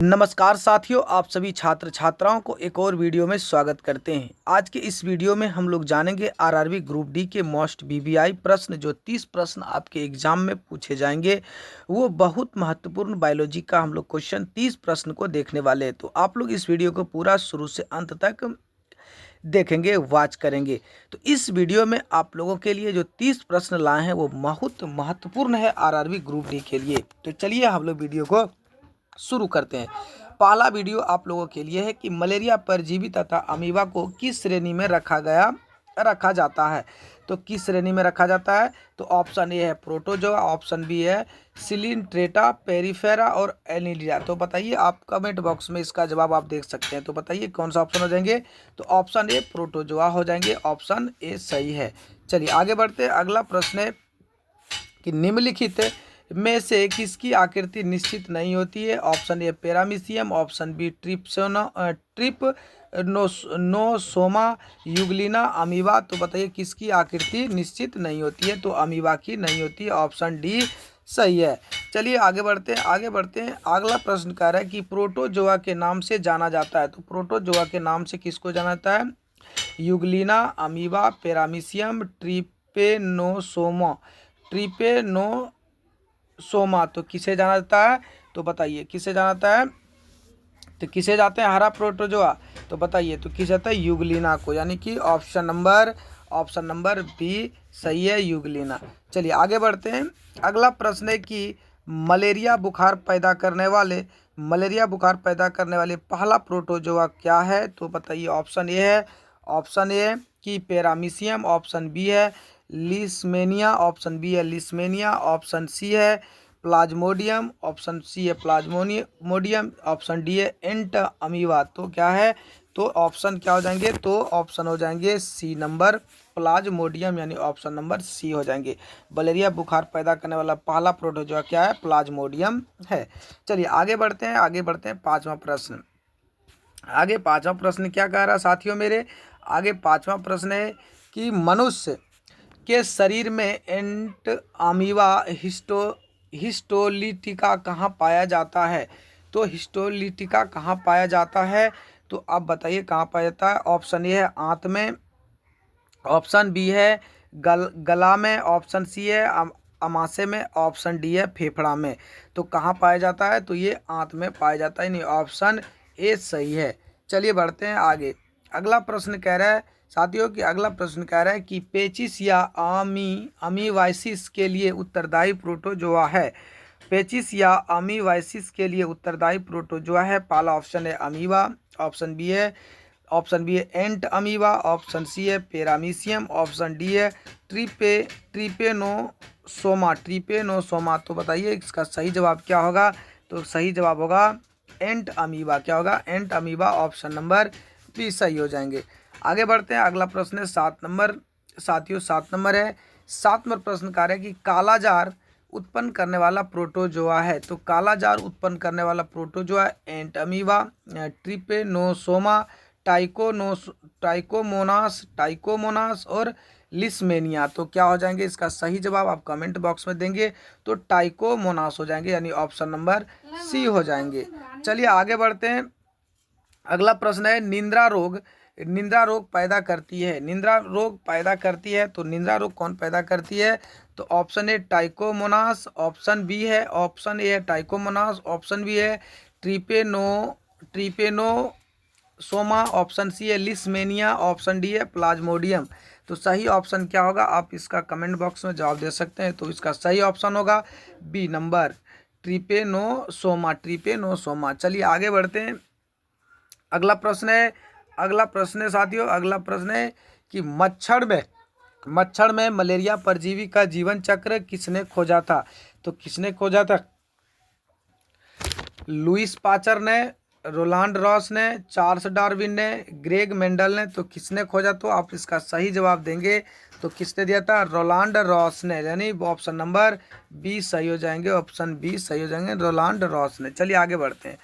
नमस्कार साथियों, आप सभी छात्र छात्राओं को एक और वीडियो में स्वागत करते हैं। आज के इस वीडियो में हम लोग जानेंगे आरआरबी ग्रुप डी के मोस्ट वीवीआई प्रश्न। जो 30 प्रश्न आपके एग्जाम में पूछे जाएंगे वो बहुत महत्वपूर्ण बायोलॉजी का हम लोग क्वेश्चन 30 प्रश्न को देखने वाले हैं। तो आप लोग इस वीडियो को पूरा शुरू से अंत तक देखेंगे, वॉच करेंगे। तो इस वीडियो में आप लोगों के लिए जो 30 प्रश्न लाए हैं वो बहुत महत्वपूर्ण है आरआरबी ग्रुप डी के लिए। तो चलिए हम लोग वीडियो को शुरू करते हैं। पहला वीडियो आप लोगों के लिए है कि मलेरिया परजीवी तथा अमीबा को किस श्रेणी में रखा जाता है। तो किस श्रेणी में रखा जाता है? तो ऑप्शन ए है प्रोटोजोआ, ऑप्शन बी है सिलिंट्रेटा, पेरिफेरा और एनिलिया। तो बताइए, आप कमेंट बॉक्स में इसका जवाब आप देख सकते हैं। तो बताइए कौन सा ऑप्शन हो जाएंगे? तो ऑप्शन ए प्रोटोजोआ हो जाएंगे, ऑप्शन ए सही है। चलिए आगे बढ़ते हैं। अगला प्रश्न है कि निम्नलिखित में से किसकी आकृति निश्चित नहीं होती है। Option A paramecium, option B trypanosoma, euglena, amoeba. तो बताइए किसकी आकृति निश्चित नहीं होती है? तो अमीबा की नहीं होती है, ऑप्शन डी सही है। चलिए आगे बढ़ते हैं। अगला प्रश्न कह रहा है कि प्रोटोजोआ के नाम से जाना जाता है। तो प्रोटोजोआ के नाम से किसको जाना जाता है? Euglena, amoeba, paramecium, Trypanosoma. तो किसे जाना जाता है? तो बताइए किसे जाना जाता है? तो किसे जाते हैं हरा प्रोटोजोआ? तो बताइए तो किसे जाता है? यूग्लिना को, यानी कि ऑप्शन नंबर बी सही है, यूग्लिना। चलिए आगे बढ़ते हैं। अगला प्रश्न है कि मलेरिया बुखार पैदा करने वाले पहला प्रोटोजोआ क्या है? तो बताइए ऑप्शन ए कि पैरामीशियम, ऑप्शन बी है लिस्मेनिया, ऑप्शन बी है लिस्मेनिया, ऑप्शन सी है प्लाज्मोडियम, ऑप्शन सी है प्लाज्मोडियम, ऑप्शन डी है एंट अमीबा। तो क्या है? तो ऑप्शन क्या हो जाएंगे? तो ऑप्शन हो जाएंगे सी नंबर प्लाज्मोडियम, यानी ऑप्शन नंबर सी हो जाएंगे। मलेरिया बुखार पैदा करने वाला पहला प्रोटोजोआ क्या है? प्लाज्मोडियम है। चलिए आगे बढ़ते हैं। पांचवा प्रश्न क्या कह रहा है साथियों मेरे? आगे पांचवा प्रश्न है कि मनुष्य के शरीर में एंट अमीबा हिस्टोलिटिका कहाँ पाया जाता है? तो हिस्टोलिटिका कहाँ पाया जाता है? तो आप बताइए कहाँ पाया जाता है? ऑप्शन ए है आंत में, ऑप्शन बी है गला में, ऑप्शन सी है अमाशय में, ऑप्शन डी है फेफड़ा में। तो कहाँ पाया जाता है? तो ये आंत में पाया जाता है, नहीं ऑप्शन ए सही है। चलिए बढ़ते हैं आगे। अगला प्रश्न कह रहा है साथियों कि पेचिस या अमीवाइसिस के लिए उत्तरदायी प्रोटोजोआ है। पेचिस या अमीवाइसिस के लिए उत्तरदायी प्रोटोजोआ है। पहला ऑप्शन है अमीबा, ऑप्शन बी है एंट अमीबा, ऑप्शन सी है पैरामीशियम, ऑप्शन डी है ट्रिपेनोसोमा। तो बताइए इसका सही जवाब क्या होगा? तो सही जवाब होगा एंट अमीबा। क्या होगा? एंट अमीबा, ऑप्शन नंबर बी सही हो जाएंगे। आगे बढ़ते हैं। अगला प्रश्न है 7 नंबर। साथियों 7 नंबर है। 7 नंबर प्रश्न कार्य कि कालाजार उत्पन्न करने वाला प्रोटोजोआ है। तो कालाजार उत्पन्न करने वाला प्रोटोजोआ एंट अमीबा, ट्रिपेनोसोमा, टाइकोमोनास और लिस्मेनिया। तो क्या हो जाएंगे? इसका सही जवाब आप कमेंट बॉक्स में देंगे। तो टाइकोमोनास हो जाएंगे, यानी ऑप्शन नंबर सी हो जाएंगे। चलिए आगे बढ़ते हैं। अगला प्रश्न है निंद्रा रोग पैदा करती है। तो निंद्रा रोग कौन पैदा करती है? तो ऑप्शन ए टाइकोमोनास, ऑप्शन बी है ऑप्शन ए है टाइकोमोनास, ऑप्शन बी है ट्रिपेनोसोमा, ऑप्शन सी है लिस्मेनिया, ऑप्शन डी है प्लाज्मोडियम। तो सही ऑप्शन क्या होगा? आप इसका कमेंट बॉक्स में जवाब दे सकते हैं। तो इसका सही ऑप्शन होगा बी नंबर ट्रिपेनोसोमा। चलिए आगे बढ़ते हैं। अगला प्रश्न है साथियों, अगला प्रश्न है कि मच्छर में मलेरिया परजीवी का जीवन चक्र किसने खोजा था? तो किसने खोजा था? लुईस पाचर ने, रोलांड रॉस ने, चार्ल्स डार्विन ने, ग्रेग मेंडल ने। तो किसने खोजा? तो आप इसका सही जवाब देंगे। तो किसने दिया था? रोलांड रॉस ने, यानी ऑप्शन नंबर बी सही हो जाएंगे, ऑप्शन बी सही हो जाएंगे, रोलांड रॉस ने। चलिए आगे बढ़ते हैं।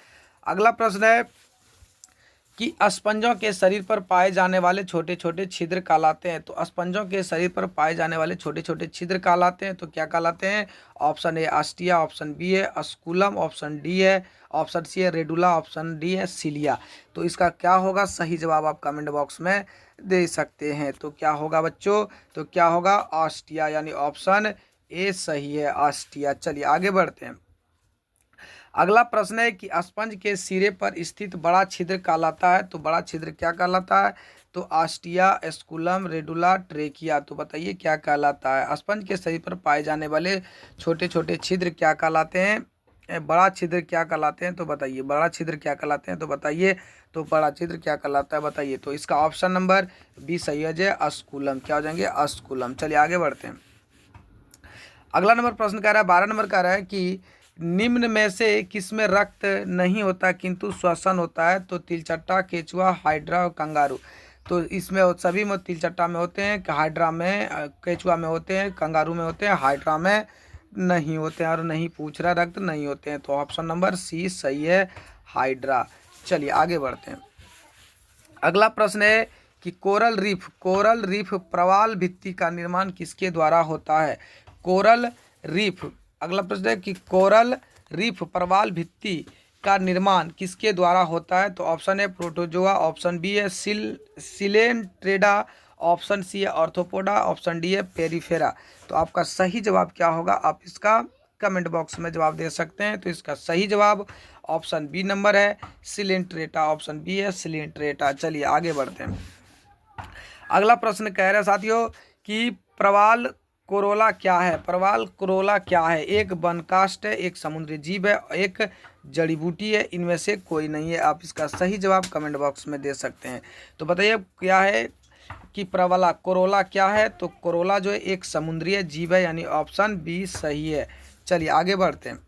अगला प्रश्न है कि अस्पंजों के शरीर पर पाए जाने वाले छोटे छोटे छिद्र कहलाते हैं। तो अस्पंजों के शरीर पर पाए जाने वाले छोटे छोटे छिद्र कहलाते हैं, तो क्या कहलाते हैं? Option A ostia, option B है अस्कुलम, ऑप्शन डी है, ऑप्शन सी है रेडुला, ऑप्शन डी है सिलिया। तो इसका क्या होगा सही जवाब आप कमेंट बॉक्स में दे सकते हैं। तो क्या होगा बच्चों? तो क्या होगा? ऑस्टिया, यानी ऑप्शन ए सही है, ऑस्टिया। चलिए आगे बढ़ते हैं। अगला प्रश्न है कि स्पंज के सिरे पर स्थित बड़ा छिद्र कहलाता है। तो बड़ा छिद्र क्या कहलाता है? तो ऑस्टिया, एस्कुलम, रेडुला, ट्रेकिया। तो बताइए क्या कहलाता है? स्पंज के शरीर पर पाए जाने वाले छोटे छोटे छिद्र क्या कहलाते हैं? बड़ा छिद्र क्या कहलाते हैं? तो बताइए बड़ा छिद्र क्या कहलाते हैं? तो बताइए तो बड़ा छिद्र क्या कहलाता है बताइए। तो इसका ऑप्शन नंबर बी सही है, अस्कुलम। क्या हो जाएंगे? अस्कुलम। चलिए आगे बढ़ते हैं। अगला नंबर प्रश्न कह रहा है 12 नंबर कह रहा है कि निम्न में से किसमें रक्त नहीं होता किंतु श्वसन होता है? तो तिलचट्टा, केचुआ, हाइड्रा और कंगारू। तो इसमें सभी में तिलचट्टा में होते हैं, हाइड्रा में, केचुआ में होते हैं, कंगारू में होते हैं, हाइड्रा में नहीं होते हैं। और नहीं पूछ रहा रक्त नहीं होते हैं, तो ऑप्शन नंबर सी सही है, हाइड्रा। चलिए आगे बढ़ते हैं। अगला प्रश्न है कि कोरल रीफ प्रवाल भित्ति का निर्माण किसके द्वारा होता है? Coral reef. अगला प्रश्न है कि कोरल रीफ प्रवाल भित्ति का निर्माण किसके द्वारा होता है? तो ऑप्शन है प्रोटोजोआ, ऑप्शन बी है सिलेंट्रेडा, ऑप्शन सी है ऑर्थोपोडा, ऑप्शन डी है पेरिफेरा। तो आपका सही जवाब क्या होगा? आप इसका कमेंट बॉक्स में जवाब दे सकते हैं। तो इसका सही जवाब ऑप्शन बी नंबर है सिलेंट्रेटा, ऑप्शन बी है सिलेंट्रेटा। चलिए आगे बढ़ते हैं। अगला प्रश्न कह रहे हैं साथियों कि प्रवाल कोरोला क्या है? प्रवाल कोरोला क्या है? एक वनकाष्ठ है, एक समुद्री जीव है, एक जड़ी बूटी है, इनमें से कोई नहीं है। आप इसका सही जवाब कमेंट बॉक्स में दे सकते हैं। तो बताइए क्या है कि प्रवाला कोरोला क्या है? तो कोरोला जो है एक समुद्री जीव है, यानी ऑप्शन बी सही है। चलिए आगे बढ़ते हैं।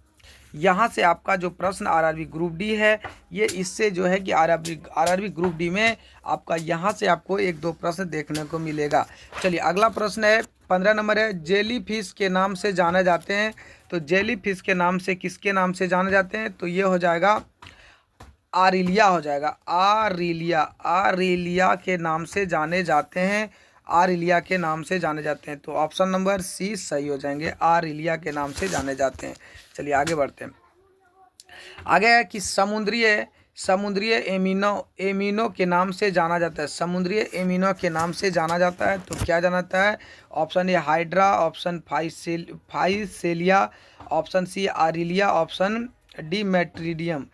यहाँ से आपका जो प्रश्न आरआरबी ग्रुप डी है, ये इससे जो है कि आरआरबी ग्रुप डी में आपका यहाँ से आपको एक दो प्रश्न देखने को मिलेगा। चलिए अगला प्रश्न है 15 नंबर है, जेली फिश के नाम से जाने जाते हैं। तो जेली फिश के नाम से किसके नाम से जाने जाते हैं? तो ये हो जाएगा आरिलिया, हो जाएगा आरिलिया। आरिलिया के नाम से जाने जाते हैं, आरिलिया के नाम से जाने जाते हैं। तो ऑप्शन नंबर सी सही हो जाएंगे, आरिलिया के नाम से जाने जाते हैं। चलिए आगे बढ़ते हैं। आगे है कि समुद्रीय एमिनो के नाम से जाना जाता है। समुद्रीय एमिनो के नाम से जाना जाता है, तो क्या जाना जाता है? Option A Hydra, option Physalia, option C Aurelia, option D Metridium.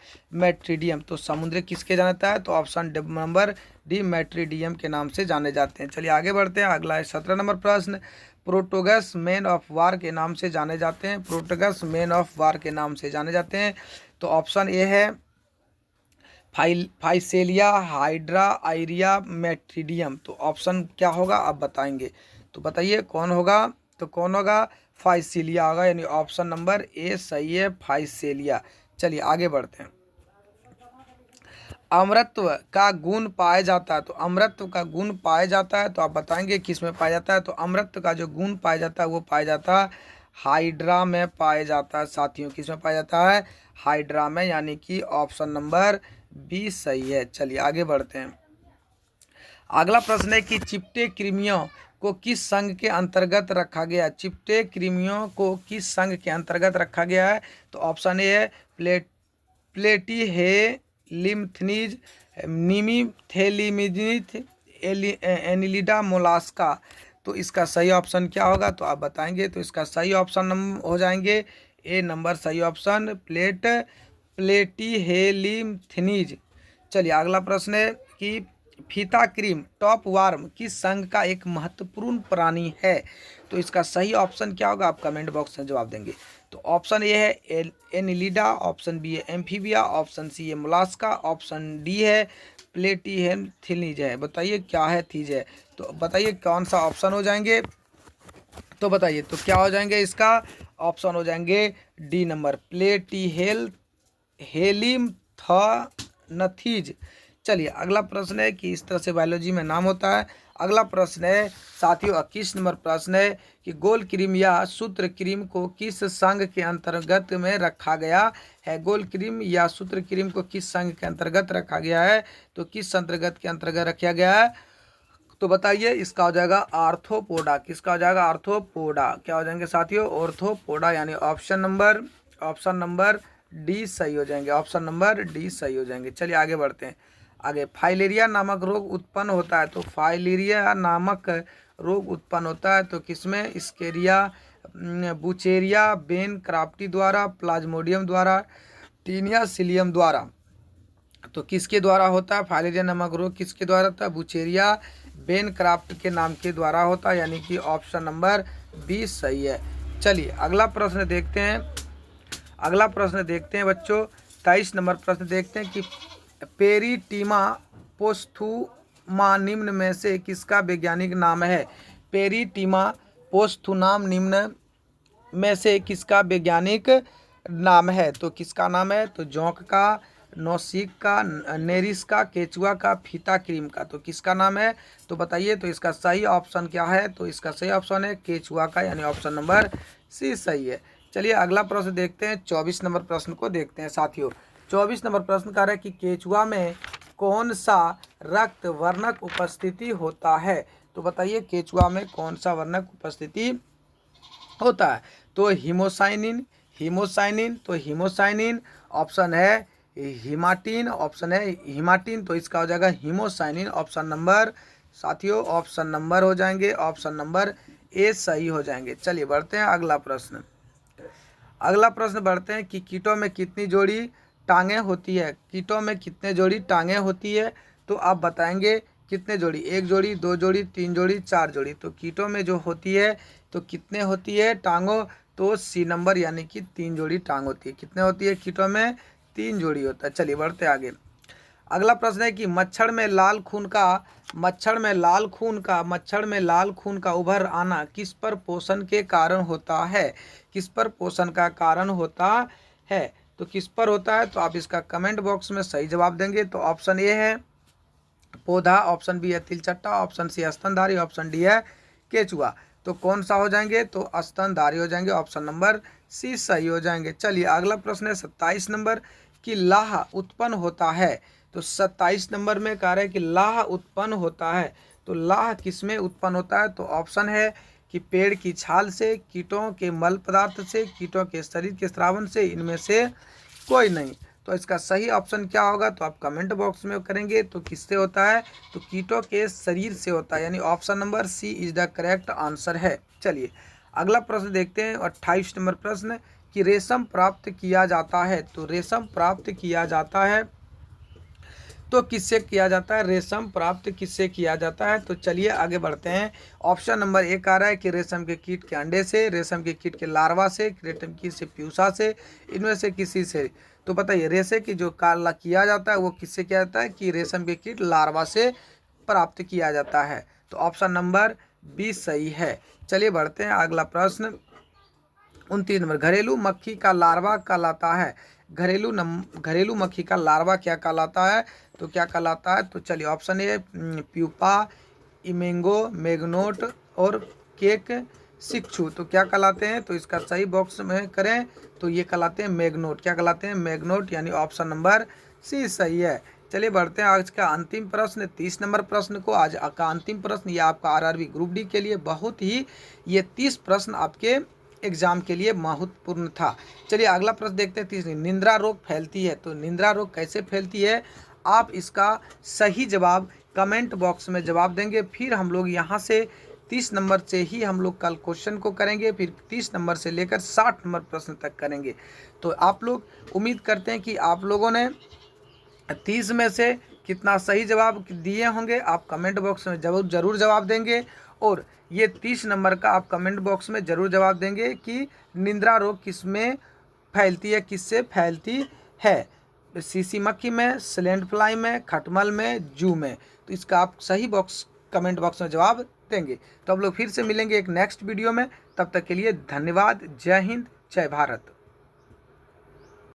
तो समुद्री किसके जाना जाता है? तो ऑप्शन नंबर डी मैट्रीडियम के नाम से जाने जाते हैं। चलिए आगे बढ़ते हैं। अगला है 17 नंबर प्रश्न, प्रोटोगस मैन ऑफ वार के नाम से जाने जाते हैं। प्रोटोगस मैन ऑफ वार के नाम से जाने जाते हैं। तो ऑप्शन ए है फाइसेलिया, हाइड्रा, आइरिया, मैट्रीडियम। तो ऑप्शन क्या होगा आप बताएंगे? तो बताइए कौन होगा? तो कौन होगा? फाइसेलिया होगा, यानी ऑप्शन नंबर ए सही है, फाइसेलिया। चलिए आगे बढ़ते हैं। अमृतत्व का गुण पाया जाता है। तो अमृतत्व का गुण पाया जाता है, तो आप बताएंगे किस में पाया जाता है? तो अमृतत्व का जो गुण पाया जाता है वो पाया जाता है हाइड्रा में पाया जाता है साथियों। किस में पाया जाता है? हाइड्रा में, यानी कि ऑप्शन नंबर बी सही है। चलिए आगे बढ़ते हैं। अगला प्रश्न है कि चिपटे कृमियों को किस संघ के अंतर्गत रखा गया? चिपटे कृमियों को किस संघ के अंतर्गत रखा गया है? तो ऑप्शन ए है प्लेटीहेलिम्थनीज, निमीथेलिमिजिथ, एनिलिडा, मोलास्का। तो इसका सही ऑप्शन क्या होगा? तो आप बताएंगे। तो इसका सही ऑप्शन हो जाएंगे ए नंबर सही ऑप्शन प्लेटीहेलिम्थनीज। चलिए अगला प्रश्न है कि फीता क्रीम टॉप वार्म किस संघ का एक महत्वपूर्ण प्राणी है? तो इसका सही ऑप्शन क्या होगा? आप कमेंट बॉक्स में जवाब देंगे। तो ऑप्शन ए है एनिलिडा, ऑप्शन बी है एम्फीबिया, ऑप्शन सी है मोलास्का, ऑप्शन डी है प्लेटीहेलिम्थनीज है। बताइए क्या है थीज है? तो बताइए कौन सा ऑप्शन हो जाएंगे? तो बताइए तो क्या हो जाएंगे? इसका ऑप्शन हो जाएंगे डी नंबर प्लेटीहेलिम्थनीज। चलिए अगला प्रश्न है कि इस तरह से बायोलॉजी में नाम होता है। अगला प्रश्न है साथियों 21 नंबर प्रश्न है कि गोल क्रीम या सूत्र क्रीम को किस संघ के अंतर्गत में रखा गया है। गोल क्रीम या सूत्र क्रीम को किस संघ के अंतर्गत रखा गया है, तो किस अंतर्गत के अंतर्गत रखा गया है, तो बताइए। इसका हो जाएगा आर्थ्रोपोडा। किसका हो जाएगा? आर्थ्रोपोडा। क्या हो जाएंगे साथियों? ऑर्थोपोडा, यानी ऑप्शन नंबर डी सही हो जाएंगे। ऑप्शन नंबर डी सही हो जाएंगे। चलिए आगे बढ़ते हैं। आगे फाइलेरिया नामक रोग उत्पन्न होता है, तो फाइलेरिया नामक रोग उत्पन्न होता है तो किसमें? स्केरिया, बुचेरिया, बेन क्राफ्टी द्वारा, प्लाज्मोडियम द्वारा, टीनिया सिलियम द्वारा। तो किसके द्वारा होता है फाइलेरिया नामक रोग? किसके द्वारा होता है? बुचेरिया बेन क्राफ्ट के नाम के द्वारा होता है, यानी कि ऑप्शन नंबर 20 सही है। चलिए अगला प्रश्न देखते हैं। अगला प्रश्न देखते हैं बच्चों, 23 नंबर प्रश्न देखते हैं कि पेरिटीमा पोस्थुमा निम्न में से किसका वैज्ञानिक नाम है। पेरिटीमा पोस्थुनाम निम्न में से किसका वैज्ञानिक नाम है, तो किसका नाम है? तो जोंक का, नौसिक का, नेरिस का, केचुआ का, फीता क्रीम का। तो किसका नाम है, तो बताइए। तो इसका सही ऑप्शन क्या है, तो इसका सही ऑप्शन है केचुआ का, यानी ऑप्शन नंबर सी सही है। चलिए अगला प्रश्न देखते हैं। 24 नंबर प्रश्न को देखते हैं साथियों। 24 नंबर प्रश्न कह रहा है कि केचुआ में कौन सा रक्त वर्णक उपस्थिति होता है, तो बताइए केचुआ में कौन सा वर्णक उपस्थिति होता है। तो हीमोसाइनिन, तो हीमोसाइनिन ऑप्शन है हीमाटीन, ऑप्शन है हीमाटीन, तो इसका हो जाएगा हीमोसाइनिन। ऑप्शन नंबर साथियों, ऑप्शन नंबर हो जाएंगे, ऑप्शन नंबर ए सही हो जाएंगे। चलिए बढ़ते हैं अगला प्रश्न। अगला प्रश्न बढ़ते हैं कि कीटों में कितनी जोड़ी टांगें होती है। कीटों में कितने जोड़ी टांगें होती है, तो आप बताएंगे कितने जोड़ी? 1 जोड़ी, 2 जोड़ी, 3 जोड़ी, 4 जोड़ी। तो कीटों में जो होती है तो कितने होती है टांगों, तो सी नंबर, यानी कि 3 जोड़ी टांग होती है। कितने होती है कीटों में? 3 जोड़ी होता है। चलिए बढ़ते आगे। अगला प्रश्न है कि मच्छर में लाल खून का उभर आना किस पर पोषण के कारण होता है। किस पर पोषण का कारण होता है, तो किस पर होता है, तो आप इसका कमेंट बॉक्स में सही जवाब देंगे। तो ऑप्शन ए है पौधा, ऑप्शन बी है तिलचट्टा, ऑप्शन सी स्तनधारी, ऑप्शन डी है केचुआ। तो कौन सा हो जाएंगे, तो स्तनधारी हो जाएंगे। ऑप्शन नंबर सी सही हो जाएंगे। चलिए अगला प्रश्न है 27 नंबर कि लाह उत्पन्न होता है। तो 27 नंबर में कह रहे हैं कि लाह उत्पन्न होता है, तो लाह किसमें उत्पन्न होता है, तो ऑप्शन है कि पेड़ की छाल से, कीटों के मल पदार्थ से, कीटों के शरीर के स्रावन से, इनमें से कोई नहीं। तो इसका सही ऑप्शन क्या होगा, तो आप कमेंट बॉक्स में करेंगे। तो किससे होता है, तो कीटों के शरीर से होता है, यानी option number C is the correct answer है। चलिए अगला प्रश्न देखते हैं। 28 नंबर प्रश्न कि रेशम प्राप्त किया जाता है, तो रेशम प्राप्त किया जाता है तो किससे किया जाता है, रेशम प्राप्त किससे किया जाता है। तो चलिए आगे बढ़ते हैं। ऑप्शन नंबर एक आ रहा है कि रेशम के कीट के अंडे से, रेशम के कीट के लार्वा से, रेशम कीट से प्यूसा से, इनमें से किसी से। तो बताइए रेशे की जो काला किया जाता है वो किससे किया जाता है, कि रेशम के कीट लार्वा से प्राप्त किया जाता है। तो ऑप्शन नंबर 20 सही है। चलिए बढ़ते हैं अगला प्रश्न। 29 नंबर घरेलू मक्खी का लार्वा कहलाता है। घरेलू मक्खी का लार्वा क्या कहलाता है, तो क्या कहलाता है, तो चलिए ऑप्शन ए प्यूपा, इमेंगो, मैग्नोट और केक शिक्षु। तो क्या कहलाते हैं, तो इसका सही बॉक्स में करें, तो ये कहलाते हैं मैग्नोट। क्या कहलाते हैं, मैग्नोट, यानी ऑप्शन नंबर सी सही है। चलिए बढ़ते हैं आज का अंतिम प्रश्न, 30 नंबर प्रश्न को। आज का अंतिम प्रश्न ये आपका आरआरबी ग्रुप डी के लिए बहुत ही, ये 30 प्रश्न आपके एग्जाम के लिए महत्वपूर्ण था। चलिए अगला प्रश्न देखते हैं। 30 निंद्रा रोग फैलती है, तो निंद्रा रोग कैसे फैलती है, आप इसका सही जवाब कमेंट बॉक्स में जवाब देंगे। फिर हम लोग यहाँ से 30 नंबर से ही हम लोग कल क्वेश्चन को करेंगे, फिर 30 नंबर से लेकर 60 नंबर प्रश्न तक करेंगे। तो आप लोग उम्मीद करते हैं कि आप लोगों ने 30 में से कितना सही जवाब दिए होंगे, आप कमेंट बॉक्स में ज़रूर जवाब देंगे। और ये 30 नंबर का आप कमेंट बॉक्स में ज़रूर जवाब देंगे कि निंद्रा रोग किस में फैलती है, किससे फैलती है, सीसी मक्खी में, स्लेंट फ्लाई में, खटमल में, जू में। तो इसका आप सही बॉक्स कमेंट बॉक्स में जवाब देंगे। तो हम लोग फिर से मिलेंगे एक नेक्स्ट वीडियो में, तब तक के लिए धन्यवाद। जय हिंद, जय भारत।